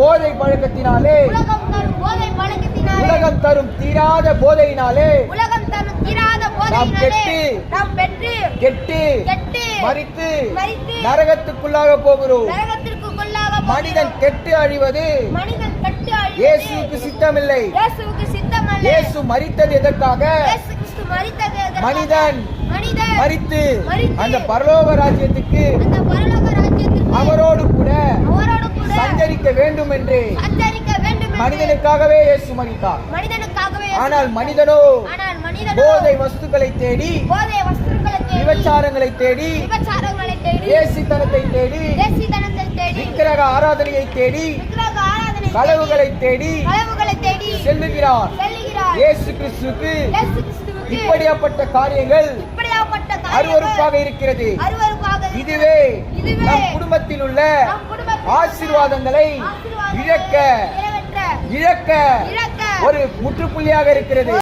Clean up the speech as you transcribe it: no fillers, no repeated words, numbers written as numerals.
போதை பழக்கத்தினாலே உலகம் தரும் தீராத போதையினாலே நாம் கெட்டு மரித்து நரகத்துக்குள்ளாக போகிறோம். மனிதன் கெட்டு அழிவது இயேசுவுக்கு சித்தமில்லை. இயேசு மரித்தது எதற்காக? மனிதன் மரித்து அந்த பரலோக ராஜ்யத்துக்கு அவரோடு கூட சஞ்சரிக்க வேண்டும் என்று மனிதனுக்காகவே இயேசு மரித்தார். ஆனால் மனிதனோ போதை வஸ்துக்களை தேடி, விபச்சாரங்களை தேடி, வேசித்தனத்தை தேடி, விக்கிரக ஆராதனையை தேடி, களவுகளை தேடி செல்லுகிறார். இயேசு கிறிஸ்துவுக்கு இப்படியாப்பட்ட காரியங்கள் அருவருப்பாக இருக்கிறது. இதுவே நம் குடும்பத்தில் உள்ள ஆசீர்வாதங்களை இழக்க ஒரு முற்றுப்புள்ளியாக இருக்கிறது.